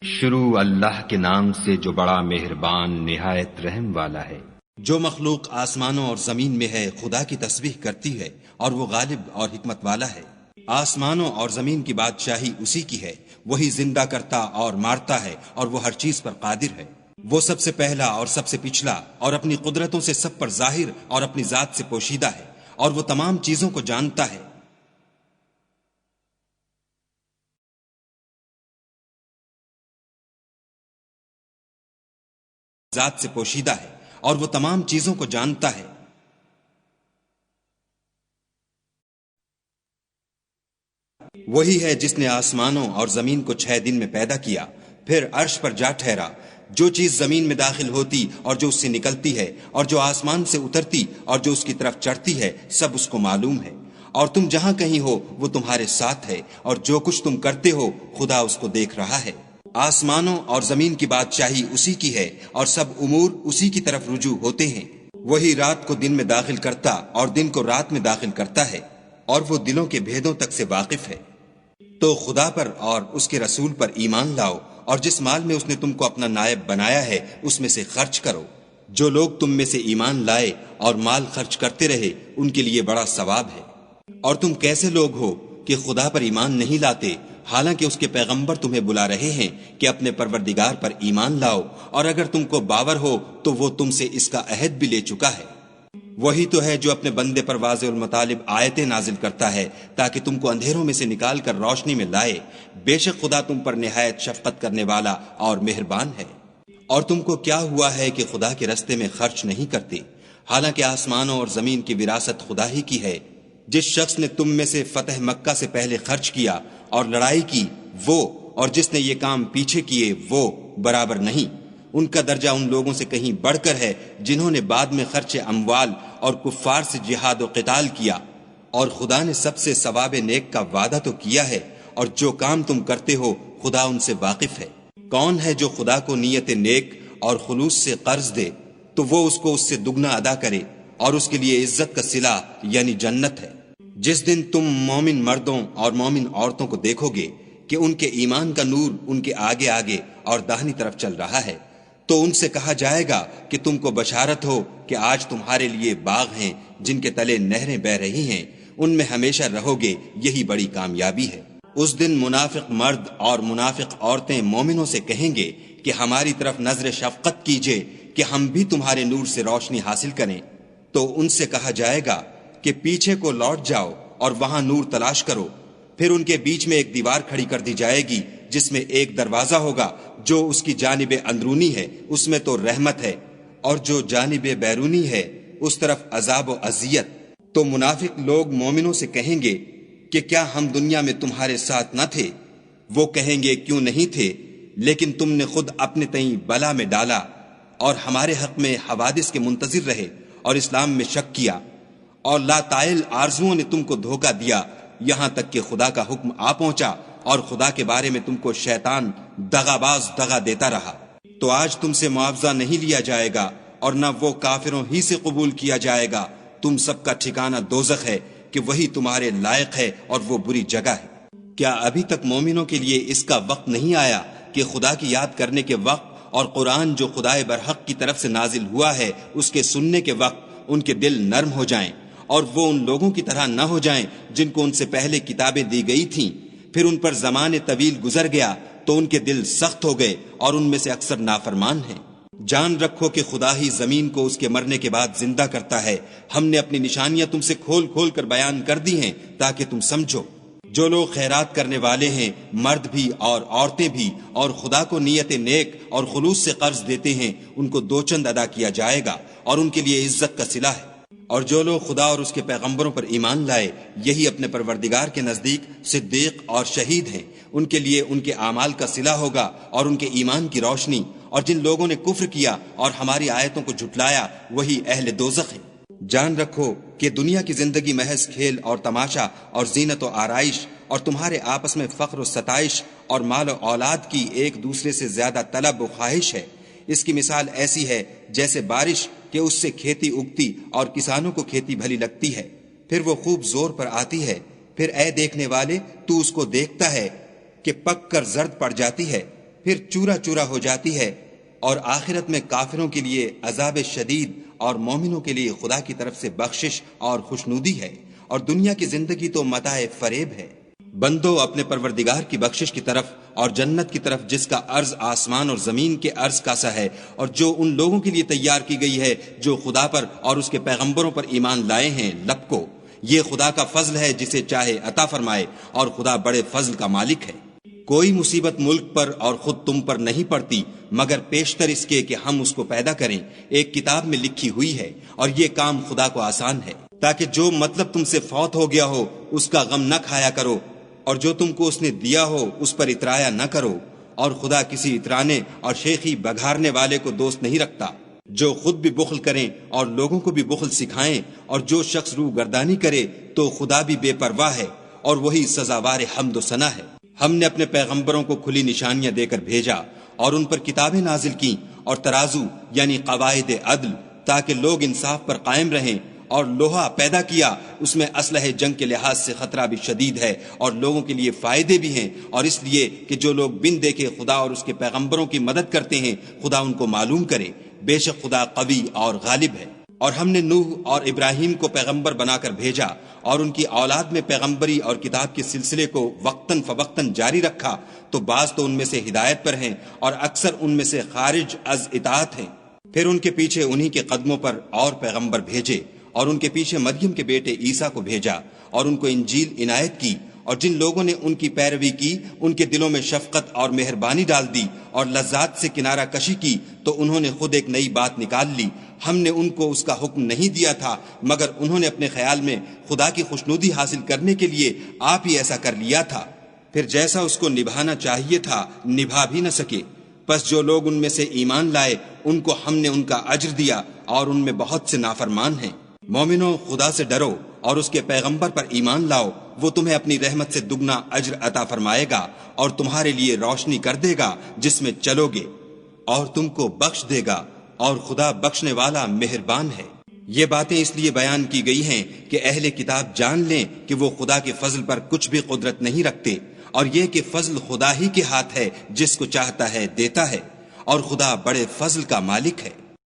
شروع اللہ کے نام سے جو بڑا مہربان نہایت رحم والا ہے۔ جو مخلوق آسمانوں اور زمین میں ہے خدا کی تسبیح کرتی ہے اور وہ غالب اور حکمت والا ہے۔ آسمانوں اور زمین کی بادشاہی اسی کی ہے، وہی زندہ کرتا اور مارتا ہے اور وہ ہر چیز پر قادر ہے۔ وہ سب سے پہلا اور سب سے پچھلا اور اپنی قدرتوں سے سب پر ظاہر اور اپنی ذات سے پوشیدہ ہے، اور وہ تمام چیزوں کو جانتا ہے۔ ذات سے پوشیدہ ہے اور وہ تمام چیزوں کو جانتا ہے۔ وہی ہے جس نے آسمانوں اور زمین کو 6 دن میں پیدا کیا، پھر عرش پر جا ٹھہرا۔ جو چیز زمین میں داخل ہوتی اور جو اس سے نکلتی ہے اور جو آسمان سے اترتی اور جو اس کی طرف چڑھتی ہے، سب اس کو معلوم ہے۔ اور تم جہاں کہیں ہو وہ تمہارے ساتھ ہے، اور جو کچھ تم کرتے ہو خدا اس کو دیکھ رہا ہے۔ آسمانوں اور زمین کی بادشاہی اسی کی ہے اور سب امور اسی کی طرف رجوع ہوتے ہیں۔ وہی رات کو دن میں داخل کرتا اور دن کو رات میں داخل کرتا ہے، اور وہ دلوں کے بھیدوں تک سے واقف ہے۔ تو خدا پر اور اس کے رسول پر ایمان لاؤ، اور جس مال میں اس نے تم کو اپنا نائب بنایا ہے اس میں سے خرچ کرو۔ جو لوگ تم میں سے ایمان لائے اور مال خرچ کرتے رہے ان کے لیے بڑا ثواب ہے۔ اور تم کیسے لوگ ہو کہ خدا پر ایمان نہیں لاتے، حالانکہ اس کے پیغمبر تمہیں بلا رہے ہیں کہ اپنے پروردگار پر ایمان لاؤ، اور اگر تم کو باور ہو تو وہ تم سے اس کا عہد بھی لے چکا ہے۔ وہی تو ہے جو اپنے بندے پر واضح المطالب آیتیں نازل کرتا ہے تاکہ تم کو اندھیروں میں سے نکال کر روشنی میں لائے۔ بے شک خدا تم پر نہایت شفقت کرنے والا اور مہربان ہے۔ اور تم کو کیا ہوا ہے کہ خدا کے رستے میں خرچ نہیں کرتے، حالانکہ آسمانوں اور زمین کی وراثت خدا ہی کی ہے۔ جس شخص نے تم میں سے فتح مکہ سے پہلے خرچ کیا اور لڑائی کی، وہ اور جس نے یہ کام پیچھے کیے وہ برابر نہیں۔ ان کا درجہ ان لوگوں سے کہیں بڑھ کر ہے جنہوں نے بعد میں خرچ اموال اور کفار سے جہاد و قتال کیا، اور خدا نے سب سے ثواب نیک کا وعدہ تو کیا ہے، اور جو کام تم کرتے ہو خدا ان سے واقف ہے۔ کون ہے جو خدا کو نیت نیک اور خلوص سے قرض دے تو وہ اس کو اس سے دگنا ادا کرے، اور اس کے لیے عزت کا صلہ یعنی جنت ہے۔ جس دن تم مومن مردوں اور مومن عورتوں کو دیکھو گے کہ ان کے ایمان کا نور ان کے آگے آگے اور داہنی طرف چل رہا ہے، تو ان سے کہا جائے گا کہ تم کو بشارت ہو کہ آج تمہارے لیے باغ ہیں جن کے تلے نہریں بہ رہی ہیں، ان میں ہمیشہ رہو گے، یہی بڑی کامیابی ہے۔ اس دن منافق مرد اور منافق عورتیں مومنوں سے کہیں گے کہ ہماری طرف نظر شفقت کیجئے کہ ہم بھی تمہارے نور سے روشنی حاصل کریں۔ تو ان سے کہا جائے گا کہ پیچھے کو لوٹ جاؤ اور وہاں نور تلاش کرو۔ پھر ان کے بیچ میں ایک دیوار کھڑی کر دی جائے گی جس میں ایک دروازہ ہوگا، جو اس کی جانب اندرونی ہے اس میں تو رحمت ہے، اور جو جانب بیرونی ہے اس طرف عذاب و اذیت۔ تو منافق لوگ مومنوں سے کہیں گے کہ کیا ہم دنیا میں تمہارے ساتھ نہ تھے؟ وہ کہیں گے کیوں نہیں تھے، لیکن تم نے خود اپنے تئیں بلا میں ڈالا اور ہمارے حق میں حوادث کے منتظر رہے اور اسلام میں شک کیا، اور لا طائل آرزوؤں نے تم کو دھوکہ دیا، یہاں تک کہ خدا کا حکم آ پہنچا اور خدا کے بارے میں تم کو شیطان دغاباز دغا دیتا رہا۔ تو آج تم سے معاوضہ نہیں لیا جائے گا اور نہ وہ کافروں ہی سے قبول کیا جائے گا۔ تم سب کا ٹھکانہ دوزخ ہے کہ وہی تمہارے لائق ہے اور وہ بری جگہ ہے۔ کیا ابھی تک مومنوں کے لیے اس کا وقت نہیں آیا کہ خدا کی یاد کرنے کے وقت اور قرآن جو خدائے برحق کی طرف سے نازل ہوا ہے اس کے سننے کے وقت ان کے دل نرم ہو جائیں، اور وہ ان لوگوں کی طرح نہ ہو جائیں جن کو ان سے پہلے کتابیں دی گئی تھیں، پھر ان پر زمانے طویل گزر گیا تو ان کے دل سخت ہو گئے اور ان میں سے اکثر نافرمان ہیں۔ جان رکھو کہ خدا ہی زمین کو اس کے مرنے کے بعد زندہ کرتا ہے۔ ہم نے اپنی نشانیاں تم سے کھول کھول کر بیان کر دی ہیں تاکہ تم سمجھو۔ جو لوگ خیرات کرنے والے ہیں، مرد بھی اور عورتیں بھی، اور خدا کو نیت نیک اور خلوص سے قرض دیتے ہیں، ان کو 2 چند ادا کیا جائے گا اور ان کے لیے عزت کا صلہ ہے۔ اور جو لوگ خدا اور اس کے پیغمبروں پر ایمان لائے، یہی اپنے پروردگار کے نزدیک صدیق اور شہید ہیں، ان کے لیے ان کے اعمال کا صلہ ہوگا اور ان کے ایمان کی روشنی۔ اور جن لوگوں نے کفر کیا اور ہماری آیتوں کو جھٹلایا وہی اہل دوزخ ہیں۔ جان رکھو کہ دنیا کی زندگی محض کھیل اور تماشا اور زینت و آرائش اور تمہارے آپس میں فخر و ستائش اور مال و اولاد کی ایک دوسرے سے زیادہ طلب و خواہش ہے۔ اس کی مثال ایسی ہے جیسے بارش کہ اس سے کھیتی اگتی اور کسانوں کو کھیتی بھلی لگتی ہے، پھر وہ خوب زور پر آتی ہے، پھر اے دیکھنے والے تو اس کو دیکھتا ہے کہ پک کر زرد پڑ جاتی ہے، پھر چورا چورا ہو جاتی ہے، اور آخرت میں کافروں کے لیے عذاب شدید اور مومنوں کے لیے خدا کی طرف سے بخشش اور خوشنودی ہے، اور دنیا کی زندگی تو متاع فریب ہے۔ بندو اپنے پروردگار کی بخشش کی طرف اور جنت کی طرف، جس کا عرض آسمان اور زمین کے عرض کا سا ہے، اور جو ان لوگوں کے لیے تیار کی گئی ہے جو خدا پر اور اس کے پیغمبروں پر ایمان لائے ہیں، لپکو۔ یہ خدا کا فضل ہے جسے چاہے عطا فرمائے، اور خدا بڑے فضل کا مالک ہے۔ کوئی مصیبت ملک پر اور خود تم پر نہیں پڑتی مگر پیشتر اس کے کہ ہم اس کو پیدا کریں، ایک کتاب میں لکھی ہوئی ہے، اور یہ کام خدا کو آسان ہے، تاکہ جو مطلب تم سے فوت ہو گیا ہو اس کا غم نہ کھایا کرو، اور جو تم کو اس نے دیا ہو اس پر اترایا نہ کرو، اور خدا کسی اترانے اور شیخی بگھارنے والے کو دوست نہیں رکھتا۔ جو خود بھی بخل کریں اور لوگوں کو بھی بخل سکھائیں، اور جو شخص روح گردانی کرے تو خدا بھی بے پرواہ ہے، اور وہی سزاوار حمد و ثنا ہے۔ ہم نے اپنے پیغمبروں کو کھلی نشانیاں دے کر بھیجا، اور ان پر کتابیں نازل کی اور ترازو یعنی قواعد عدل، تاکہ لوگ انصاف پر قائم رہیں، اور لوہا پیدا کیا، اس میں اسلحہ جنگ کے لحاظ سے خطرہ بھی شدید ہے اور لوگوں کے لیے فائدے بھی ہیں، اور اس لیے کہ جو لوگ بن دیکھے خدا اور اس کے پیغمبروں کی مدد کرتے ہیں، خدا ان کو معلوم کرے، بے شک خدا قوی اور غالب ہے۔ اور ہم نے نوح اور ابراہیم کو پیغمبر بنا کر بھیجا، اور ان کی اولاد میں پیغمبری اور کتاب کے سلسلے کو وقتاً فوقتاً جاری رکھا، تو بعض تو ان میں سے ہدایت پر ہیں اور اکثر ان میں سے خارج از اطاعت ہیں۔ پھر ان کے پیچھے انہی کے قدموں پر اور پیغمبر بھیجے، اور ان کے پیچھے مریم کے بیٹے عیسیٰ کو بھیجا، اور ان کو انجیل عنایت کی، اور جن لوگوں نے ان کی پیروی کی ان کے دلوں میں شفقت اور مہربانی ڈال دی اور لذات سے کنارہ کشی کی، تو انہوں نے خود ایک نئی بات نکال لی۔ ہم نے ان کو اس کا حکم نہیں دیا تھا، مگر انہوں نے اپنے خیال میں خدا کی خوشنودی حاصل کرنے کے لیے آپ ہی ایسا کر لیا تھا، پھر جیسا اس کو نبھانا چاہیے تھا نبھا بھی نہ سکے۔ پس جو لوگ ان میں سے ایمان لائے ان کو ہم نے ان کا اجر دیا، اور ان میں بہت سے نافرمان ہیں۔ مومنو، خدا سے ڈرو اور اس کے پیغمبر پر ایمان لاؤ، وہ تمہیں اپنی رحمت سے دگنا اجر عطا فرمائے گا، اور تمہارے لیے روشنی کر دے گا جس میں چلو گے، اور تم کو بخش دے گا، اور خدا بخشنے والا مہربان ہے۔ یہ باتیں اس لیے بیان کی گئی ہیں کہ اہل کتاب جان لیں کہ وہ خدا کے فضل پر کچھ بھی قدرت نہیں رکھتے، اور یہ کہ فضل خدا ہی کے ہاتھ ہے، جس کو چاہتا ہے دیتا ہے، اور خدا بڑے فضل کا مالک ہے۔